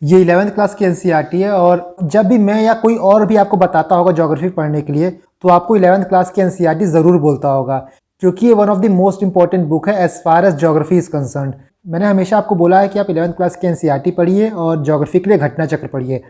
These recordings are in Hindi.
ये 11th क्लास की एनसीईआरटी है और जब भी मैं या कोई और भी आपको बताता होगा ज्योग्राफी पढ़ने के लिए तो आपको 11th क्लास की एनसीईआरटी ज़रूर बोलता होगा, क्योंकि ये one of the most important book है as far as geography is concerned. मैंने हमेशा आपको बोला है कि आप 11th क्लास की एनसीईआरटी पढ़िए और ज्योग्राफी के लिए घटना चक्र पढ़िए।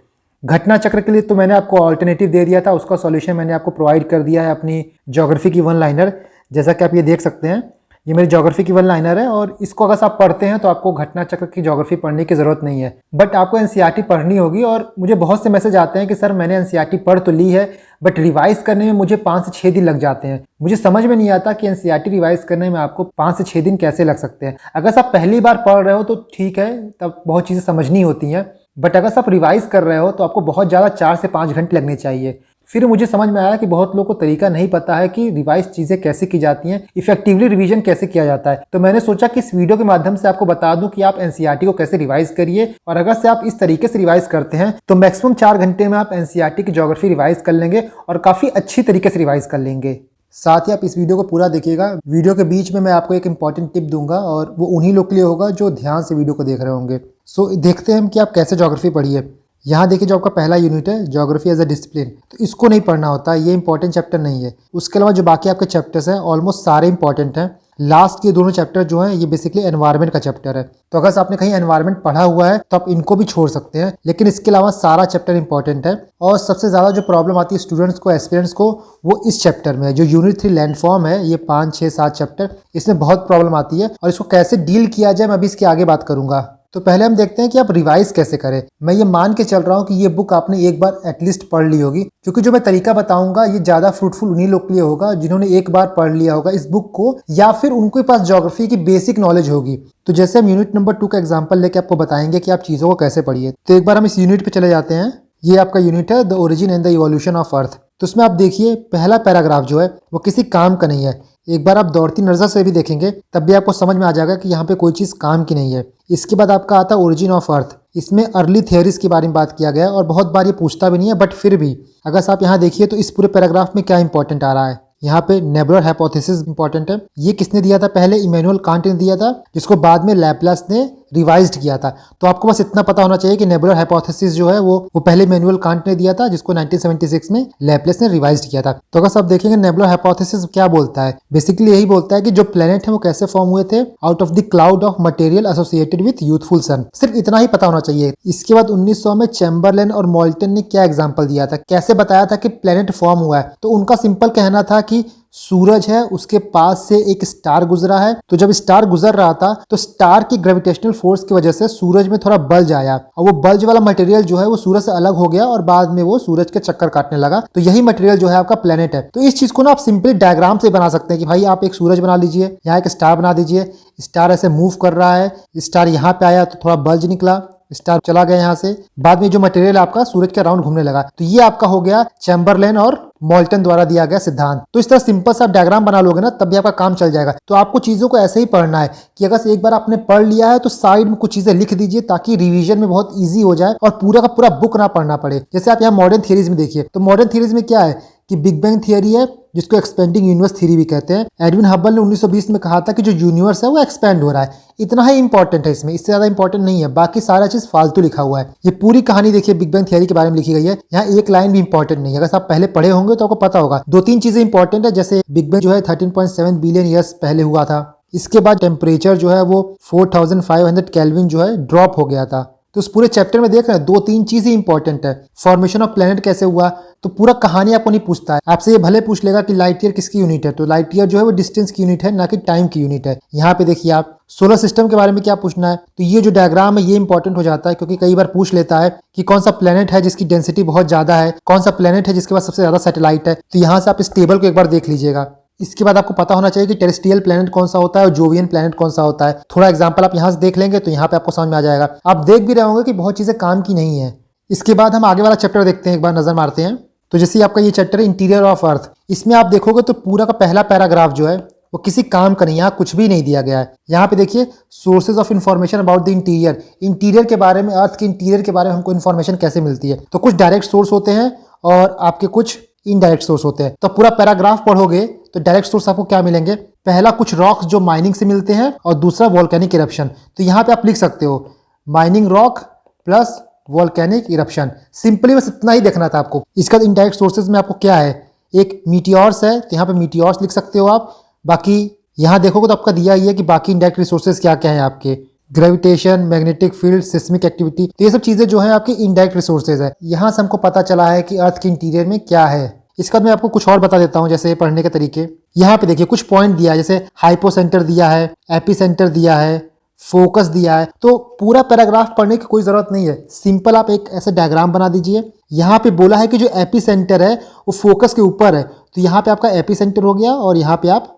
घटना चक्र के लिए तो मैंने आपको ऑल्टरनेटिव दे दिया था, उसका सॉल्यूशन मैंने आपको प्रोवाइड कर दिया है अपनी ज्योग्राफी की वन लाइनर। जैसा कि आप ये देख सकते हैं, ये मेरी ज्योग्राफी की वन लाइनर है और इसको अगर आप पढ़ते हैं तो आपको घटना चक्र की ज्योग्राफी पढ़ने की ज़रूरत नहीं है। बट आपको एनसीईआरटी पढ़नी होगी और मुझे बहुत से मैसेज आते हैं कि सर मैंने एनसीईआरटी पढ़ तो ली है बट रिवाइज करने में मुझे 5 से 6 दिन लग जाते हैं। मुझे समझ में नहीं आता कि एनसीईआरटी रिवाइज करने में आपको 5 से 6 दिन कैसे लग सकते हैं। अगर आप पहली बार पढ़ रहे हो तो ठीक है, तब बहुत चीज़ें समझनी होती हैं, बट अगर आप रिवाइज कर रहे हो तो आपको बहुत ज़्यादा 4 से 5 घंटे लगने चाहिए। फिर मुझे समझ में आया कि बहुत लोगों को तरीका नहीं पता है कि रिवाइज चीज़ें कैसे की जाती हैं, इफेक्टिवली रिवीजन कैसे किया जाता है। तो मैंने सोचा कि इस वीडियो के माध्यम से आपको बता दूं कि आप एनसीईआरटी को कैसे रिवाइज करिए, और अगर से आप इस तरीके से रिवाइज करते हैं तो मैक्सिमम 4 घंटे में आप एनसीईआरटी की ज्योग्राफी रिवाइज कर लेंगे और काफ़ी अच्छी तरीके से रिवाइज कर लेंगे। साथ ही आप इस वीडियो को पूरा देखिएगा। वीडियो के बीच में मैं आपको एक इंपॉर्टेंट टिप दूंगा और वो उन्हीं लोग के लिए होगा जो ध्यान से वीडियो को देख रहे होंगे। सो देखते हैं कि आप कैसे ज्योग्राफी पढ़िए। यहाँ देखिए, जो आपका पहला यूनिट है ज्योग्राफी एज अ डिसिप्लिन, तो इसको नहीं पढ़ना होता, ये इंपॉर्टेंट चैप्टर नहीं है। उसके अलावा जो बाकी आपके चैप्टर्स हैं ऑलमोस्ट सारे इंपॉर्टेंट हैं। लास्ट के दोनों चैप्टर जो हैं ये बेसिकली एनवायरनमेंट का चैप्टर है, तो अगर आपने कहीं एनवायरनमेंट पढ़ा हुआ है तो आप इनको भी छोड़ सकते हैं, लेकिन इसके अलावा सारा चैप्टर इंपॉर्टेंट है। और सबसे ज़्यादा जो प्रॉब्लम आती है स्टूडेंट्स को, एस्पिरेंट्स को, वो इस चैप्टर में है। जो यूनिट 3 लैंडफॉर्म है, ये 5, 6, 7 चैप्टर, इसमें बहुत प्रॉब्लम आती है और इसको कैसे डील किया जाए मैं अभी इसके आगे बात करूंगा। तो पहले हम देखते हैं कि आप रिवाइज कैसे करें। मैं ये मान के चल रहा हूँ कि ये बुक आपने एक बार एटलीस्ट पढ़ ली होगी, क्योंकि जो मैं तरीका बताऊंगा ये ज़्यादा फ्रूटफुल उन्हीं लोग के लिए होगा जिन्होंने एक बार पढ़ लिया होगा इस बुक को, या फिर उनके पास ज्योग्राफी की बेसिक नॉलेज होगी। तो जैसे हम यूनिट नंबर 2 का एग्जाम्पल लेके आपको बताएंगे कि आप चीज़ों को कैसे पढ़िए। तो एक बार हम इस यूनिट पे चले जाते हैं। ये आपका यूनिट है the origin and the evolution of earth. तो उसमें आप देखिए पहला पैराग्राफ जो है वो किसी काम का नहीं है। एक बार आप दौड़ती नज़र से भी देखेंगे तब भी आपको समझ में आ जाएगा कि यहाँ पे कोई चीज़ काम की नहीं है। इसके बाद आपका आता है ओरिजिन ऑफ अर्थ। इसमें अर्ली थियरीज के बारे में बात किया गया है और बहुत बार ये पूछता भी नहीं है, बट फिर भी अगर आप यहाँ देखिए तो इस पूरे पैराग्राफ में क्या इंपॉर्टेंट आ रहा है। यहाँ पे नेबुलर हाइपोथेसिस इंपॉर्टेंट है। ये किसने दिया था? पहले इमैनुअल कांट ने दिया था, जिसको बाद में लैपलास ने रिवाइज्ड किया था। तो आपको बस इतना पता होना चाहिए कि नेबुलर हाइपोथेसिस जो है वो पहले इमैनुअल कांट ने दिया था, जिसको 1976 में लैपलास ने रिवाइज्ड किया था। तो अगर आप देखेंगे नेबुलर हाइपोथेसिस क्या बोलता है, बेसिकली यही बोलता है कि जो प्लेनेट है वो कैसे फॉर्म हुए थे, out of the cloud of material associated with youthful sun. सिर्फ इतना ही पता होना चाहिए। इसके बाद 1900 में चैम्बरलेन और मोल्टन ने क्या एग्जाम्पल दिया था, कैसे बताया था कि प्लेनेट फॉर्म हुआ है। तो उनका सिंपल कहना था कि सूरज है, उसके पास से एक स्टार गुजरा है, तो जब स्टार गुजर रहा था तो स्टार की ग्रेविटेशनल फोर्स की वजह से सूरज में थोड़ा बल्ज आया और वो बल्ज वाला मटेरियल जो है वो सूरज से अलग हो गया और बाद में वो सूरज के चक्कर काटने लगा। तो यही मटेरियल जो है आपका प्लेनेट है। तो इस चीज को ना आप सिंपली डायग्राम से बना सकते हैं कि भाई आप एक सूरज बना लीजिए, यहाँ एक स्टार बना दीजिए, स्टार ऐसे मूव कर रहा है, स्टार यहाँ पे आया तो थोड़ा बल्ज निकला, स्टार चला गया यहाँ से, बाद में जो मटेरियल आपका सूरज के अराउंड घूमने लगा। तो ये आपका हो गया चैम्बरलेन और मोल्टन द्वारा दिया गया सिद्धांत। तो इस तरह सिंपल सा डायग्राम बना लोगे ना तब भी आपका काम चल जाएगा। तो आपको चीजों को ऐसे ही पढ़ना है कि अगर एक बार आपने पढ़ लिया है तो साइड में कुछ चीजें लिख दीजिए ताकि रिवीजन में बहुत ईजी हो जाए और पूरा का पूरा बुक ना पढ़ना पड़े। जैसे आप यहाँ मॉडर्न थियरीज में देखिए, तो मॉडर्न थियरीज में क्या है कि बिग बैंग थियरी है, जिसको एक्सपेंडिंग यूनिवर्स थ्योरी भी कहते हैं। एडविन हबल ने 1920 में कहा था कि जो यूनिवर्स है वो एक्सपेंड हो रहा है। इतना ही इंपॉर्टेंट है इसमें, इससे ज्यादा इंपॉर्टेंट नहीं है। बाकी सारा चीज फालतू लिखा हुआ है। ये पूरी कहानी देखिए बिग बैंग थियरी के बारे में लिखी गई है, यहाँ एक लाइन भी इंपॉर्टेंट नहीं है। अगर आप पहले पढ़े होंगे तो आपको पता होगा। 2-3 चीजें इंपॉर्टेंट है, जैसे बिग बैंग जो है 13.7 बिलियन ईयर्स पहले हुआ था। इसके बाद टेम्परेचर जो है वो 4500 केल्विन जो है ड्रॉप हो गया था। तो उस पूरे चैप्टर में देख रहे हैं 2-3 चीजें इंपॉर्टेंट है। फॉर्मेशन ऑफ प्लेनेट कैसे हुआ, तो पूरा कहानी आपको नहीं पूछता है। आपसे ये भले पूछ लेगा कि लाइट ईयर किसकी यूनिट है, तो लाइट ईयर जो है वो डिस्टेंस की यूनिट है, ना कि टाइम की यूनिट है। यहाँ पे देखिए आप सोलर सिस्टम के बारे में क्या पूछना है, तो ये जो डायग्राम है ये इंपॉर्टेंट हो जाता है, क्योंकि कई बार पूछ लेता है कि कौन सा प्लेनेट है जिसकी डेंसिटी बहुत ज्यादा है, कौन सा प्लेनेट है जिसके पास सबसे ज्यादा सैटेलाइट है। तो यहाँ से आप इस टेबल को एक बार देख लीजिएगा। इसके बाद आपको पता होना चाहिए कि टेरेस्ट्रियल प्लेनेट कौन सा होता है और जोवियन प्लेनेट कौन सा होता है। थोड़ा एग्जांपल आप यहाँ से देख लेंगे तो यहाँ पे आपको समझ में आ जाएगा। आप देख भी रहे होंगे कि बहुत चीजें काम की नहीं है। इसके बाद हम आगे वाला चैप्टर देखते हैं, एक बार नजर मारते हैं। तो जैसे आपका ये चैप्टर है इंटीरियर ऑफ अर्थ, इसमें आप देखोगे तो पूरा का पहला पैराग्राफ जो है वो किसी काम का नहीं, यहाँ कुछ भी नहीं दिया गया है। यहाँ पे देखिए sources of information about the interior, interior के बारे में, अर्थ के इंटीरियर के बारे में हमको इन्फॉर्मेशन कैसे मिलती है। तो कुछ डायरेक्ट सोर्स होते हैं और आपके कुछ इनडायरेक्ट सोर्स होते हैं। तो पूरा पैराग्राफ पढ़ोगे तो डायरेक्ट सोर्स आपको क्या मिलेंगे, पहला कुछ रॉक्स जो माइनिंग से मिलते हैं और दूसरा वोल्केनिक इरप्शन। तो यहाँ पे आप लिख सकते हो mining rock plus volcanic eruption. Simply बस इतना ही देखना था आपको। इसका इनडायरेक्ट सोर्सेज में आपको क्या है, एक मीटियोर्स है, तो यहाँ पे मीटियोर्स लिख सकते हो आप। बाकी यहाँ देखोगे तो आपका दिया ही है कि बाकी इनडायरेक्ट रिसोर्सेज क्या क्या है आपके, gravitation, magnetic field, seismic activity, तो ये सब चीजें जो है आपकी इनडायरेक्ट रिसोर्सेज है। यहाँ से हमको पता चला है कि अर्थ के इंटीरियर में क्या है। इसका मैं आपको कुछ और बता देता हूँ, जैसे पढ़ने के तरीके। यहाँ पे देखिए कुछ पॉइंट दिया है, जैसे हाइपोसेंटर दिया है, एपिसेंटर दिया है, फोकस दिया है। तो पूरा पैराग्राफ पढ़ने की कोई जरूरत नहीं है, सिंपल आप एक ऐसा डायग्राम बना दीजिए। यहाँ पे बोला है कि जो एपिसेंटर है वो फोकस के ऊपर है, तो यहाँ पे आपका एपिसेंटर हो गया और यहाँ पे आप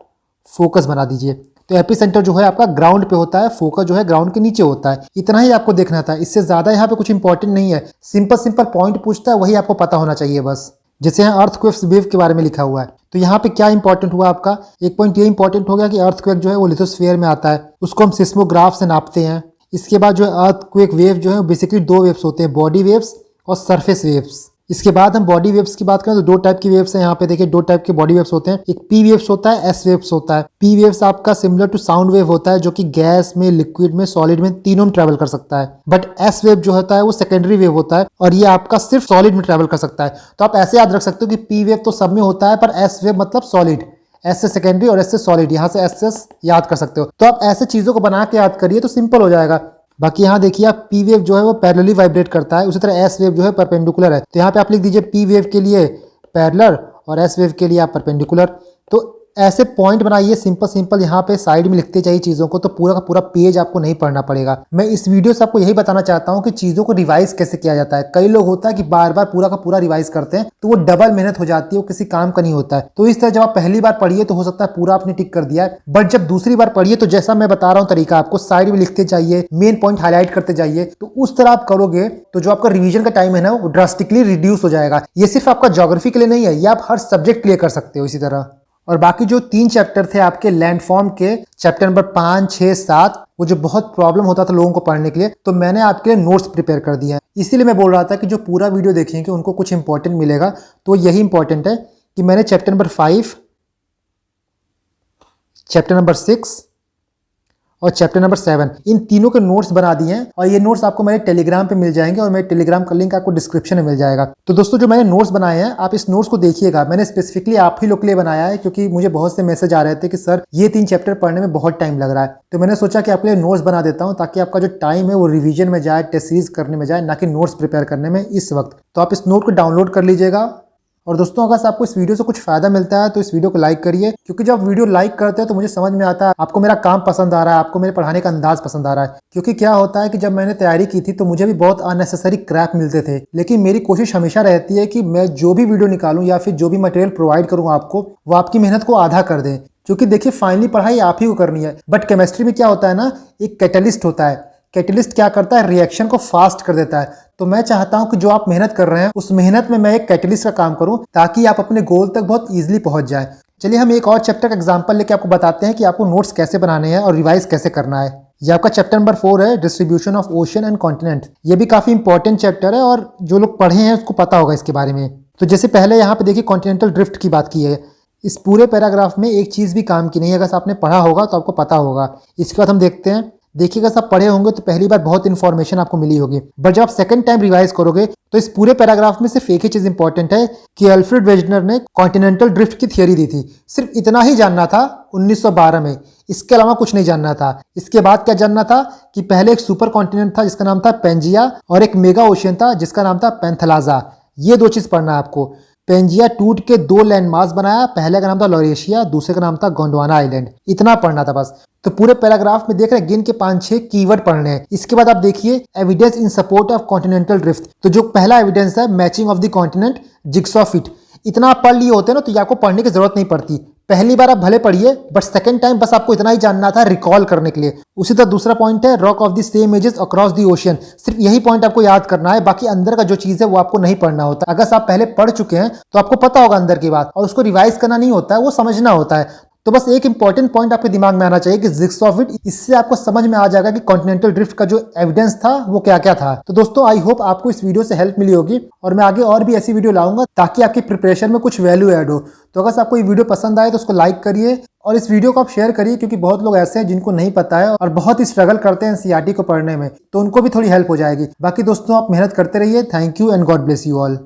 फोकस बना दीजिए। तो एपिसेंटर जो है आपका ग्राउंड पे होता है, फोकस जो है ग्राउंड के नीचे होता है। इतना ही आपको देखना था, इससे ज्यादा यहाँ पे कुछ इंपॉर्टेंट नहीं है। सिंपल सिंपल पॉइंट पूछता है, वही आपको पता होना चाहिए बस। जैसे यहाँ अर्थक्वेक्स वेव के बारे में लिखा हुआ है, तो यहाँ पे क्या इंपॉर्टेंट हुआ आपका, एक पॉइंट ये इंपॉर्टेंट हो गया कि अर्थक्वेक जो है वो लिथोस्फीयर में आता है, उसको हम सिस्मोग्राफ से नापते हैं। इसके बाद जो है अर्थक्वेक वेव जो है बेसिकली दो वेव्स होते हैं, बॉडी वेव्स और सरफेस वेव्स। इसके बाद हम बॉडी वेव्स की बात करें तो दो टाइप की वेव्स हैं। यहाँ पे देखिए दो टाइप के बॉडी वेव्स होते हैं, एक पी वेव्स होता है, एस वेव्स होता है। पी वेव्स आपका सिमिलर टू साउंड वेव होता है, जो कि गैस में, लिक्विड में, सॉलिड में, तीनों में ट्रेवल कर सकता है। बट एस वेव जो होता है वो सेकेंडरी वेव होता है और ये आपका सिर्फ सॉलिड में ट्रेवल कर सकता है। तो आप ऐसे याद रख सकते हो कि पी वेव तो सब में होता है, पर एस वेव मतलब सॉलिड, एस से सेकेंडरी और एस से सॉलिड, यहाँ से एस याद कर सकते हो। तो आप ऐसे चीजों को बना के याद करिए तो सिंपल हो जाएगा। बाकी यहाँ देखिए आप पी वेव जो है वो पैरेलली वाइब्रेट करता है, उसी तरह एस वेव जो है परपेंडिकुलर है। तो यहाँ पे आप लिख दीजिए पी वेव के लिए पैरेलल और एस वेव के लिए आप परपेंडिकुलर। तो ऐसे पॉइंट बनाइए सिंपल सिंपल, यहाँ पे साइड में लिखते जाइए चीज़ों को, तो पूरा का पूरा पेज आपको नहीं पढ़ना पड़ेगा। मैं इस वीडियो से आपको यही बताना चाहता हूँ कि चीज़ों को रिवाइज कैसे किया जाता है। कई लोग होता है कि बार बार पूरा का पूरा रिवाइज करते हैं, तो वो डबल मेहनत हो जाती है, वो किसी काम का नहीं होता है। तो इस तरह जब आप पहली बार पढ़िए तो हो सकता है पूरा आपने टिक कर दिया है, बट जब दूसरी बार पढ़िए तो जैसा मैं बता रहा हूँ तरीका, आपको साइड में लिखते जाइए, मेन पॉइंट हाईलाइट करते जाइए, तो उस तरह आप करोगे तो जो आपका रिवीजन का टाइम है ना वो ड्रास्टिकली रिड्यूस हो जाएगा। ये सिर्फ आपका ज्योग्राफी के लिए नहीं है, ये आप हर सब्जेक्ट के लिए कर सकते हो इसी तरह। और बाकी जो 3 चैप्टर थे आपके लैंडफॉर्म के, चैप्टर नंबर 5, 6, 7, वो जो बहुत प्रॉब्लम होता था लोगों को पढ़ने के लिए, तो मैंने आपके लिए नोट्स प्रिपेयर कर दिए हैं। इसीलिए मैं बोल रहा था कि जो पूरा वीडियो देखेंगे उनको कुछ इंपॉर्टेंट मिलेगा। तो यही इंपॉर्टेंट है कि मैंने चैप्टर नंबर 5, चैप्टर नंबर 6 और चैप्टर नंबर 7 इन तीनों के नोट्स बना दिए हैं, और ये नोट्स आपको मेरे टेलीग्राम पे मिल जाएंगे और मेरे टेलीग्राम का लिंक आपको डिस्क्रिप्शन में मिल जाएगा। तो दोस्तों जो मैंने नोट्स बनाए हैं आप इस नोट्स को देखिएगा। मैंने स्पेसिफिकली आप ही लोग के लिए बनाया है, क्योंकि मुझे बहुत से मैसेज आ रहे थे कि सर ये 3 चैप्टर पढ़ने में बहुत टाइम लग रहा है। तो मैंने सोचा कि आपके लिए नोट्स बना देता हूँ, ताकि आपका जो टाइम है वो रिविजन में जाए, टेस्ट सीरीज करने में जाए, ना कि नोट्स प्रिपेयर करने में इस वक्त। तो आप इस नोट को डाउनलोड कर लीजिएगा। और दोस्तों अगर आपको इस वीडियो से कुछ फायदा मिलता है तो इस वीडियो को लाइक करिए, क्योंकि जब आप वीडियो लाइक करते हैं तो मुझे समझ में आता है आपको मेरा काम पसंद आ रहा है, आपको मेरे पढ़ाने का अंदाज पसंद आ रहा है। क्योंकि क्या होता है कि जब मैंने तैयारी की थी तो मुझे भी बहुत अननेसेसरी क्रैप मिलते थे, लेकिन मेरी कोशिश हमेशा रहती है कि मैं जो भी वीडियो निकालूं या फिर जो भी मटेरियल प्रोवाइड करूं आपको, वो आपकी मेहनत को आधा कर दें। क्योंकि देखिए फाइनली पढ़ाई आप ही को करनी है, बट केमिस्ट्री में क्या होता है ना, एक कैटलिस्ट होता है। कैटलिस्ट क्या करता है, रिएक्शन को फास्ट कर देता है। तो मैं चाहता हूं कि जो आप मेहनत कर रहे हैं उस मेहनत में मैं एक कैटलिस्ट का काम करूं, ताकि आप अपने गोल तक बहुत इजीली पहुंच जाएं। चलिए हम एक और चैप्टर का एग्जांपल लेके आपको बताते हैं कि आपको नोट्स कैसे बनाने हैं और रिवाइज कैसे करना है। ये आपका चैप्टर नंबर 4 है, distribution of ocean and continent. ये भी काफी इंपॉर्टेंट चैप्टर है और जो लोग पढ़े हैं उसको पता होगा इसके बारे में। तो जैसे पहले यहाँ पे देखिए कॉन्टिनेंटल ड्रिफ्ट की बात की है। इस पूरे पैराग्राफ में एक चीज भी काम की नहीं है, अगर आपने पढ़ा होगा तो आपको पता होगा। इसके बाद हम देखते हैं, देखिएगा सब पढ़े होंगे तो पहली बार बहुत इन्फॉर्मेशन आपको मिली होगी, बट जब आप सेकंड टाइम रिवाइज करोगे तो इस पूरे पैराग्राफ में सिर्फ एक ही चीज इंपॉर्टेंट है कि अल्फ्रेड वेजनर ने कॉन्टिनेंटल ड्रिफ्ट की थियरी दी थी। सिर्फ इतना ही जानना था 1912 में, इसके अलावा कुछ नहीं जानना था। इसके बाद क्या जानना था कि पहले एक सुपर कॉन्टिनेंट था जिसका नाम था पेंजिया, और एक मेगा ओशियन था जिसका नाम था पैंथलाजा। ये 2 चीज पढ़ना है आपको। पेंजिया टूट के 2 लैंडमास बनाया, पहले का नाम था लॉरेशिया, दूसरे का नाम था गोंडवाना आइलैंड। इतना पढ़ना था बस। तो पूरे पैराग्राफ में देख रहे हैं, गिन के 5-6 कीवर्ड पढ़ने हैं। इसके बाद आप देखिए evidence in support of continental drift. तो जो पहला एविडेंस है matching of the continent, jigsaw fit. इतना आप पढ़ लिए होते हैं ना तो आपको पढ़ने की जरूरत नहीं पड़ती। पहली बार आप भले पढ़िए, बट सेकंड टाइम बस आपको इतना ही जानना था रिकॉल करने के लिए। उसी तरह दूसरा पॉइंट है rock of the same ages across the ocean. सिर्फ यही पॉइंट आपको याद करना है, बाकी अंदर का जो चीज है वो आपको नहीं पढ़ना होता। अगर आप पहले पढ़ चुके हैं तो आपको पता होगा अंदर की बात, और उसको रिवाइज करना नहीं होता है, वो समझना होता है। तो बस एक इंपॉर्टेंट पॉइंट आपके दिमाग में आना चाहिए कि जिग्सॉ फिट। इससे आपको समझ में आ जाएगा कि कॉन्टिनेंटल ड्रिफ्ट का जो एविडेंस था वो क्या क्या था। तो दोस्तों आई होप आपको इस वीडियो से हेल्प मिली होगी, और मैं आगे और भी ऐसी वीडियो लाऊंगा ताकि आपकी प्रिपरेशन में कुछ वैल्यू ऐड हो। तो अगर आपको ये वीडियो पसंद आए तो उसको लाइक करिए, और इस वीडियो को आप शेयर करिए, क्योंकि बहुत लोग ऐसे हैं जिनको नहीं पता है और बहुत ही स्ट्रगल करते हैं एनसीईआरटी को पढ़ने में, तो उनको भी थोड़ी हेल्प हो जाएगी। बाकी दोस्तों आप मेहनत करते रहिए। Thank you and God bless you all.